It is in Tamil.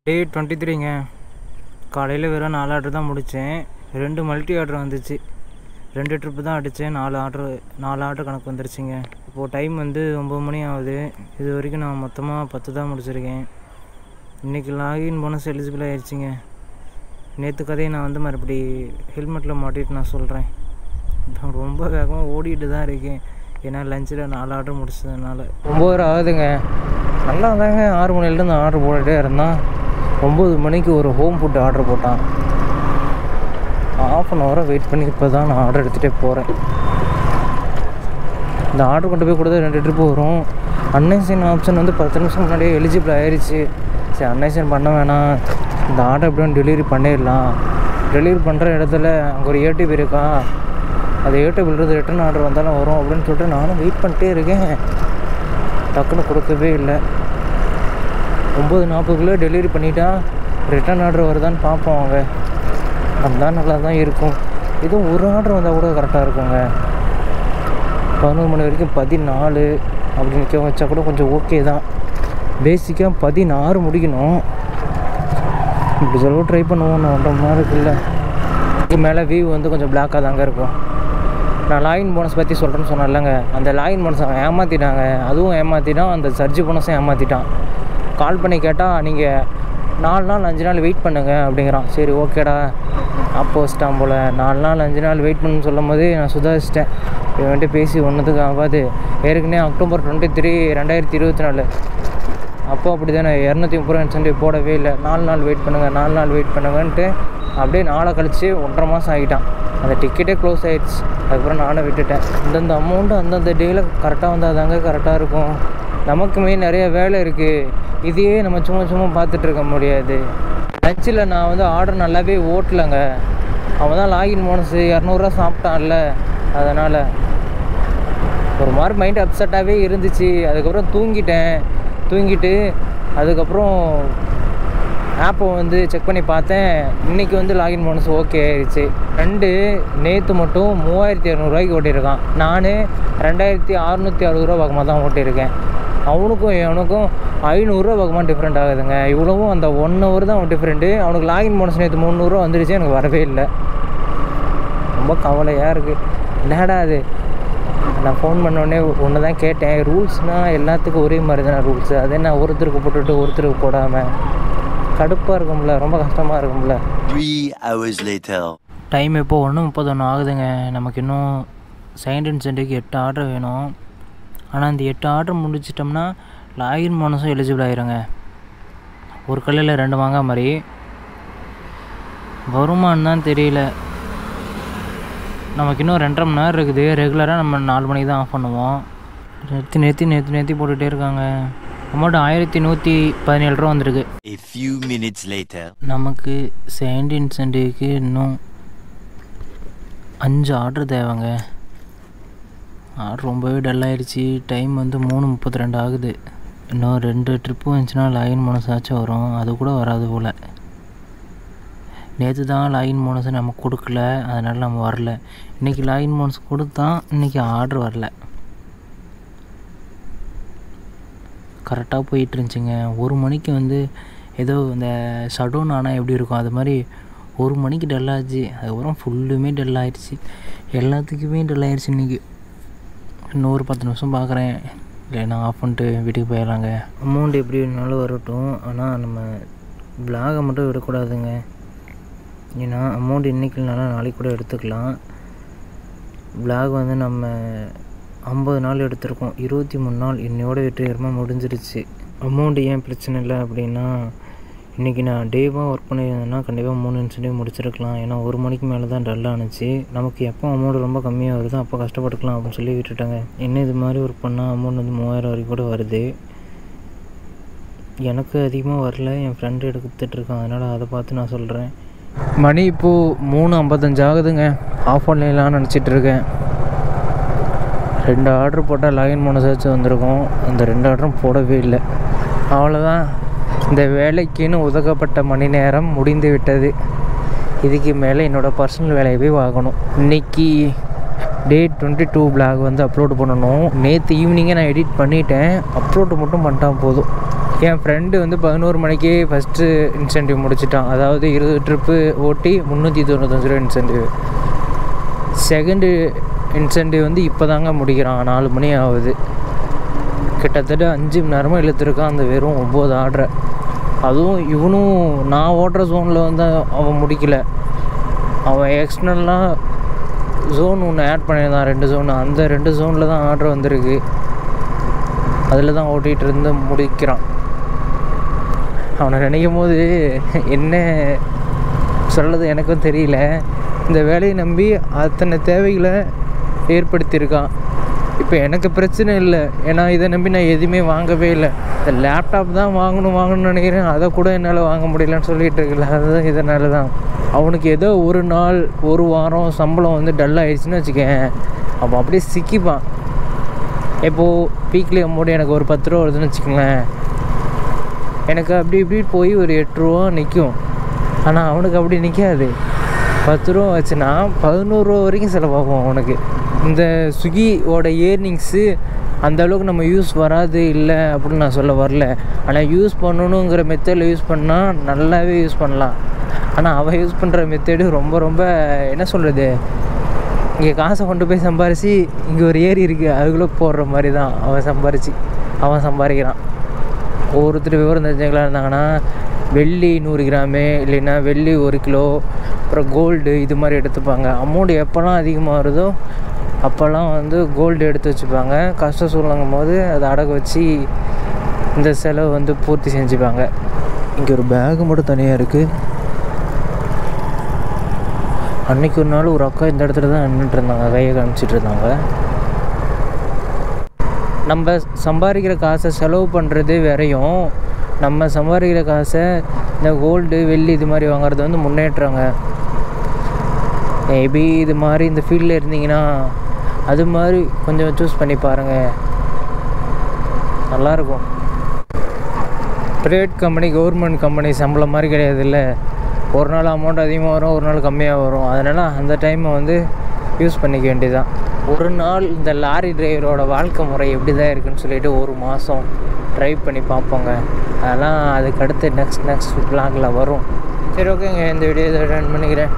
டே 23ங்க. காலையில் வெறும் 4 ஆர்டர் தான் முடித்தேன். 2 மல்டி ஆர்டர் வந்துச்சு. 2 ட்ரிப்பு தான் அடித்தேன். 4 ஆர்டர் கணக்கு வந்துருச்சுங்க. இப்போது டைம் வந்து 9 மணி ஆகுது. இது வரைக்கும் நான் மொத்தமாக 10 தான் முடிச்சிருக்கேன். இன்றைக்கி லாகின் போனஸ் எலிஜிபிள் ஆகிடுச்சிங்க. நேற்று கதையை நான் வந்து மறுபடி ஹெல்மெட்டில் மாட்டிட்டு நான் சொல்கிறேன். ரொம்ப வேகமாக ஓடிட்டு தான் இருக்கேன். ஏன்னா லஞ்சில் 4 ஆர்டர் முடிச்சதுனால 9 ஆகுதுங்க. நல்லா தாங்க 6 மணிலேருந்து ஆர்டர் போட்டுகிட்டே இருந்தான். 9 மணிக்கு ஒரு ஹோம் ஃபுட் ஆர்டர் போட்டான். ½ hour வெயிட் பண்ணி இப்போ தான் நான் ஆர்டர் எடுத்துகிட்டே போகிறேன். இந்த ஆர்டர் கொண்டு போய் கொடுத்தா 2 ட்ரிப்பு வரும். அன்னைசன் ஆப்ஷன் வந்து 10 நிமிஷம் முன்னாடியே எலிஜிபிள் ஆயிடுச்சு. சரி, அன்னைசன் பண்ண வேணாம், இந்த ஆர்டர் எப்படியும் டெலிவரி பண்ணிடலாம். டெலிவரி பண்ணுற இடத்துல அங்கே ஒரு ஏடிபி இருக்கா, அது ஏடிபிள்றது ரிட்டன் ஆர்டர் வந்தாலும் வரும் அப்படின்னு சொல்லிட்டு நானும் வெயிட் பண்ணிட்டே இருக்கேன். டக்குன்னு கொடுக்கவே இல்லை. 9:40 டெலிவரி பண்ணிட்டா ரிட்டன் ஆர்டர் வருதான்னு பார்ப்போம். அவங்க அதுதான் நல்லா தான் இருக்கும். இதுவும் ஒரு ஆர்டர் வந்தால் கூட கரெக்டாக இருக்குங்க. 11 மணி வரைக்கும் 14 அப்படி நிற்க வச்சா கூட கொஞ்சம் ஓகே தான். பேசிக்காக 16 முடிக்கணும். இப்படி சொல்ல ட்ரை பண்ணுவோம். நான் 1.5 மணி நேரம் இருக்குல்ல. இதுக்கு மேலே வியூ வந்து கொஞ்சம் பிளாக்காக தாங்க இருக்கும். நான் லாகின் போனஸ் பற்றி சொல்கிறேன்னு சொன்னேன் இல்லைங்க, அந்த லாகின் போனஸ் அவன் ஏமாற்றிட்டாங்க. அதுவும் ஏமாற்றிட்டான், அந்த சர்ஜி போனஸும் ஏமாற்றிட்டான். கால் பண்ணி கேட்டால் நீங்கள் 4 நாள் 5 நாள் வெயிட் பண்ணுங்க அப்படிங்கிறான். சரி ஓகேடா, அப்போஸ்ட்டான் போல். 4 நாள் 5 நாள் வெயிட் பண்ணுன்னு சொல்லும் போது நான் சுதாரிச்சிட்டேன். இவன்ட்டு பேசி ஒன்றுத்துக்கு ஆகாது. ஏற்கனவே அக்டோபர் 23, 2024 அப்போ அப்படி தானே 230 இன்சென்டிவ் போடவே இல்லை. 4 நாள் வெயிட் பண்ணுங்கள் 4 நாள் வெயிட் பண்ணுங்கன்ட்டு அப்படியே நாளை கழித்து 1.5 மாதம் ஆகிட்டான். அந்த டிக்கெட்டே க்ளோஸ் ஆகிடுச்சு. அதுக்கப்புறம் நானும் விட்டுட்டேன். அந்தந்த அமௌண்ட்டு அந்தந்த டேயில் கரெக்டாக வந்தால் தாங்க கரெக்டாக இருக்கும். நமக்குமே நிறைய வேலை இருக்குது. இதையே நம்ம சும்மா பார்த்துட்ருக்க முடியாது. லஞ்சில் நான் வந்து ஆர்டர் நல்லாவே ஓட்டலைங்க. அவன் தான் லாகின் போனஸ் 200 சாப்பிட்டான்ல, அதனால் ஒரு மாதிரி மைண்ட் அப்செட்டாகவே இருந்துச்சு. அதுக்கப்புறம் தூங்கிட்டு அதுக்கப்புறம் ஆப்பை வந்து செக் பண்ணி பார்த்தேன். இன்றைக்கி வந்து லாகின் போனஸ் ஓகே ஆயிடுச்சு. நேற்று மட்டும் 3200 ஓட்டியிருக்கான். நான் 2660 பக்கமாக தான் ஓட்டியிருக்கேன். அவனுக்கும் எனக்கும் 500 பக்கமாக டிஃப்ரெண்ட் ஆகுதுங்க. இவ்வளவும் அந்த 1 hour தான் அவன் டிஃப்ரெண்ட்டு. அவனுக்கு லாகின் போனஸ் நேற்று 300 வந்துடுச்சு, எனக்கு வரவே இல்லை. ரொம்ப கவலையாக இருக்குது. என்னடா அது, நான் ஃபோன் பண்ணோடனே ஒன்று தான் கேட்டேன். ரூல்ஸ்னால் எல்லாத்துக்கும் ஒரே மாதிரி தானே ரூல்ஸு, அது என்ன ஒருத்தருக்கு போட்டுட்டு ஒருத்தருக்கு போடாமல் கடுப்பாக இருக்கும்ல, ரொம்ப கஷ்டமாக இருக்கும்ல. 3 hours later. டைம் இப்போது 1:31 ஆகுதுங்க. நமக்கு இன்னும் செகண்ட் இன்சென்டிவ்க்கு 8 ஆர்டர் வேணும். ஆனால் இந்த 8 ஆர்டர் முடிச்சிட்டோம்னா லாகின் போனஸும் எலிஜிபிள் ஆகிருங்க. ஒரு கல்லில் 2 மாங்காய் மாதிரி. வருமானு தான் தெரியல. நமக்கு இன்னும் 2.5 மணி நேரம் இருக்குது. ரெகுலராக நம்ம 4 மணிக்கு தான் ஆஃப் பண்ணுவோம். நேற்று போட்டுகிட்டே இருக்காங்க. அமௌண்ட் 1117 ரூபா வந்திருக்கு. A few minutes later. நமக்கு செகண்ட் இன்சென்டிவ்க்கு இன்னும் 5 ஆர்டர் தேவைங்க. ஆர்டர் ரொம்பவே டல்லாகிடுச்சு. டைம் வந்து 3:32 ஆகுது. இன்னும் 2 ட்ரிப்பு வந்துச்சுன்னா லாகின் போனஸ் ஆச்சும் வரும். அது கூட வராது போல். நேற்று தான் லாகின் போனஸ் நமக்கு கொடுக்கல, அதனால் நம்ம வரல. இன்றைக்கி லாகின் போனஸ் கொடுத்தான், இன்றைக்கி ஆர்டர் வரல. கரெக்டாக போயிட்டுருந்துச்சிங்க. 1 மணிக்கு வந்து ஏதோ இந்த ஷடவுன் ஆனால் எப்படி இருக்கும் அது மாதிரி 1 மணிக்கு டல்லாகிடுச்சு. அதுக்கப்புறம் ஃபுல்லுமே டல்லாகிடுச்சு. எல்லாத்துக்குமே டல்லாகிடுச்சு இன்றைக்கி. இன்னும் ஒரு 10 நிமிஷம் பார்க்குறேன், இல்லைன்னா ஆஃப் பண்ணிட்டு வீட்டுக்கு போயிடலாங்க. அமௌண்ட் எப்படி வேணாலும் வரட்டும், ஆனால் நம்ம பிளாகை மட்டும் விடக்கூடாதுங்க. ஏன்னா அமௌண்ட் இன்றைக்கினாலும் நாளைக்கு கூட எடுத்துக்கலாம். பிளாக் வந்து நம்ம 50 நாள் எடுத்திருக்கோம். 23 நாள் என்னையோட வெற்றிகரமாக முடிஞ்சிருச்சு. அமௌண்ட் ஏன் பிரச்சனை இல்லை அப்படின்னா, இன்றைக்கி நான் டேவாக ஒர்க் பண்ணியிருந்தேன்னா கண்டிப்பாக 3 இன்சென்டிவ் முடிச்சிருக்கலாம். ஏன்னா 1 மணிக்கு மேலே தான் டல்லானுச்சு. நமக்கு எப்போ அமௌண்ட் ரொம்ப கம்மியாக வருதோ அப்போ கஷ்டப்பட்டுக்கலாம் அப்படின்னு சொல்லி விட்டுட்டாங்க. என்ன இது மாதிரி ஒர்க் பண்ணால் அமௌண்ட் வந்து 3000 வரைக்கும் கூட வருது. எனக்கு அதிகமாக வரல, என் ஃப்ரெண்டு எடுத்துகிட்ருக்கான், அதனால் அதை பார்த்து நான் சொல்கிறேன். மணி இப்போது 3:55 ஆகுதுங்க. ஆஃப் பண்ணலான்னு நினச்சிட்ருக்கேன். 2 ஆர்டர் போட்டால் லாகின் போனஸ் ஆச்சு வந்திருக்கும். அந்த 2 ஆர்டரும் போடவே இல்லை. அவ்வளோதான், இந்த வேலைக்குன்னு ஒதுக்கப்பட்ட மணி நேரம் முடிந்து விட்டது. இதுக்கு மேலே என்னோடய பர்சனல் வேலையை போய் வாங்கணும். இன்றைக்கி டே 22 பிளாக் வந்து அப்லோடு பண்ணணும். நேற்று ஈவினிங்கே நான் எடிட் பண்ணிட்டேன். அப்லோடு மட்டும் பண்ணிட்டா போதும். என் ஃப்ரெண்டு வந்து 11 மணிக்கே ஃபஸ்ட்டு இன்சென்டிவ் முடிச்சிட்டான். அதாவது 20 ட்ரிப்பு ஓட்டி 395 ரூபா இன்சென்டிவ். செகண்டு இன்சென்டிவ் வந்து இப்போ தாங்க முடிக்கிறான். 4 மணி ஆகுது. கிட்டத்தட்ட 5 மணி நேரமாக இழுத்துருக்கான் அந்த வெறும் 9 ஆர்டரை. அதுவும் இவனும் நான் ஓட்டுற ஜோனில் வந்து அவன் முடிக்கலை. அவன் எக்ஸ்டர்னலாக ஜோன் ஒன்று ஆட் பண்ணியிருந்தான், 2 ஜோனு. அந்த 2 ஜோனில் தான் ஆர்டர் வந்திருக்கு. அதில் தான் ஓட்டிகிட்டு இருந்து முடிக்கிறான். அவனை நினைக்கும் போது என்ன சொல்கிறது எனக்கும் தெரியல. இந்த வேலையை நம்பி அத்தனை தேவைகளை ஏற்படுத்தியிருக்கான். இப்போ எனக்கு பிரச்சனை இல்லை, ஏன்னா இதை நம்பி நான் எதுவுமே வாங்கவே இல்லை. இந்த லேப்டாப் தான் வாங்கணும்னு நினைக்கிறேன், அதை கூட என்னால் வாங்க முடியலன்னு சொல்லிகிட்டு இருக்கல. அதுதான் இதனால தான். அவனுக்கு ஏதோ ஒரு நாள் ஒரு வாரம் சம்பளம் வந்து டல் ஆகிடுச்சின்னு வச்சுக்கேன், அப்போ அப்படியே சிக்கிப்பான். இப்போது வீக்லி அமௌண்ட் எனக்கு ஒரு 10 ரூபா வருதுன்னு வச்சுக்கோங்களேன், எனக்கு அப்படி இப்படி போய் ஒரு 8 ரூபா நிற்கும். ஆனால் அவனுக்கு அப்படி நிற்காது. 10 ரூபா வச்சுன்னா 11 ரூபா வரைக்கும் செலவாகும் அவனுக்கு. இந்த ஸ்விக்கியோட ஏர்னிங்ஸு அந்தளவுக்கு நம்ம யூஸ் வராது இல்லை அப்படின்னு நான் சொல்ல வரல. ஆனால் யூஸ் பண்ணணுங்கிற மெத்தடில் யூஸ் பண்ணால் நல்லாவே யூஸ் பண்ணலாம். ஆனால் அவன் யூஸ் பண்ணுற மெத்தடு ரொம்ப என்ன சொல்கிறது, இங்கே காசை கொண்டு போய் சம்பாரித்து இங்கே ஒரு ஏரி இருக்குது அதுக்குள்ளே போடுற மாதிரி தான் அவன் சம்பாதிக்கிறான். ஒவ்வொருத்தர் விவரம் தெரிஞ்சவங்களாக இருந்தாங்கன்னா வெள்ளி 100 கிராமு இல்லைன்னா வெள்ளி 1 கிலோ, அப்புறம் கோல்டு இது மாதிரி எடுத்துப்பாங்க. அமௌண்ட் எப்போல்லாம் அதிகமாக வருதோ அப்போல்லாம் வந்து கோல்டு எடுத்து வச்சுப்பாங்க. கஷ்டம் சொல்லுங்கும் போது அதை அடகு வச்சு இந்த செலவு வந்து பூர்த்தி செஞ்சுப்பாங்க. இங்கே ஒரு பேகு மட்டும் தனியாக இருக்குது. அன்றைக்கி ஒரு நாள் ஒரு அக்கா இந்த இடத்துல தான் நின்றுட்டு இருந்தாங்க, கையை காமிச்சிட்டு இருந்தாங்க. நம்ம சம்பாதிக்கிற காசை செலவு பண்ணுறது வேறையும், நம்ம சம்பாதிக்கிற காசை இந்த கோல்டு வெள்ளி இது மாதிரி வாங்குறது வந்து முன்னேற்றாங்க. மேபி இது மாதிரி இந்த ஃபீல்டில் இருந்தீங்கன்னா அது மாதிரி கொஞ்சம் சூஸ் பண்ணி பாருங்கள், நல்லாயிருக்கும். ப்ரைவேட் கம்பெனி கவர்மெண்ட் கம்பெனி சம்பளம் மாதிரி கிடையாது இல்லை. ஒரு நாள் அமௌண்ட் அதிகமாக வரும், ஒரு நாள் கம்மியாக வரும். அதனால் அந்த டைமை வந்து யூஸ் பண்ணிக்க வேண்டியதுதான். ஒரு நாள் இந்த லாரி டிரைவரோட வாழ்க்கை முறை எப்படி தான் இருக்குதுன்னு சொல்லிட்டு ஒரு மாதம் ட்ரைவ் பண்ணி பார்ப்போங்க. அதெல்லாம் அதுக்கடுத்து நெக்ஸ்ட் vlogல வரும். சரி, ஓகேங்க, இந்த வீடியோ இதை ரன் பண்ணிக்கிறேன்.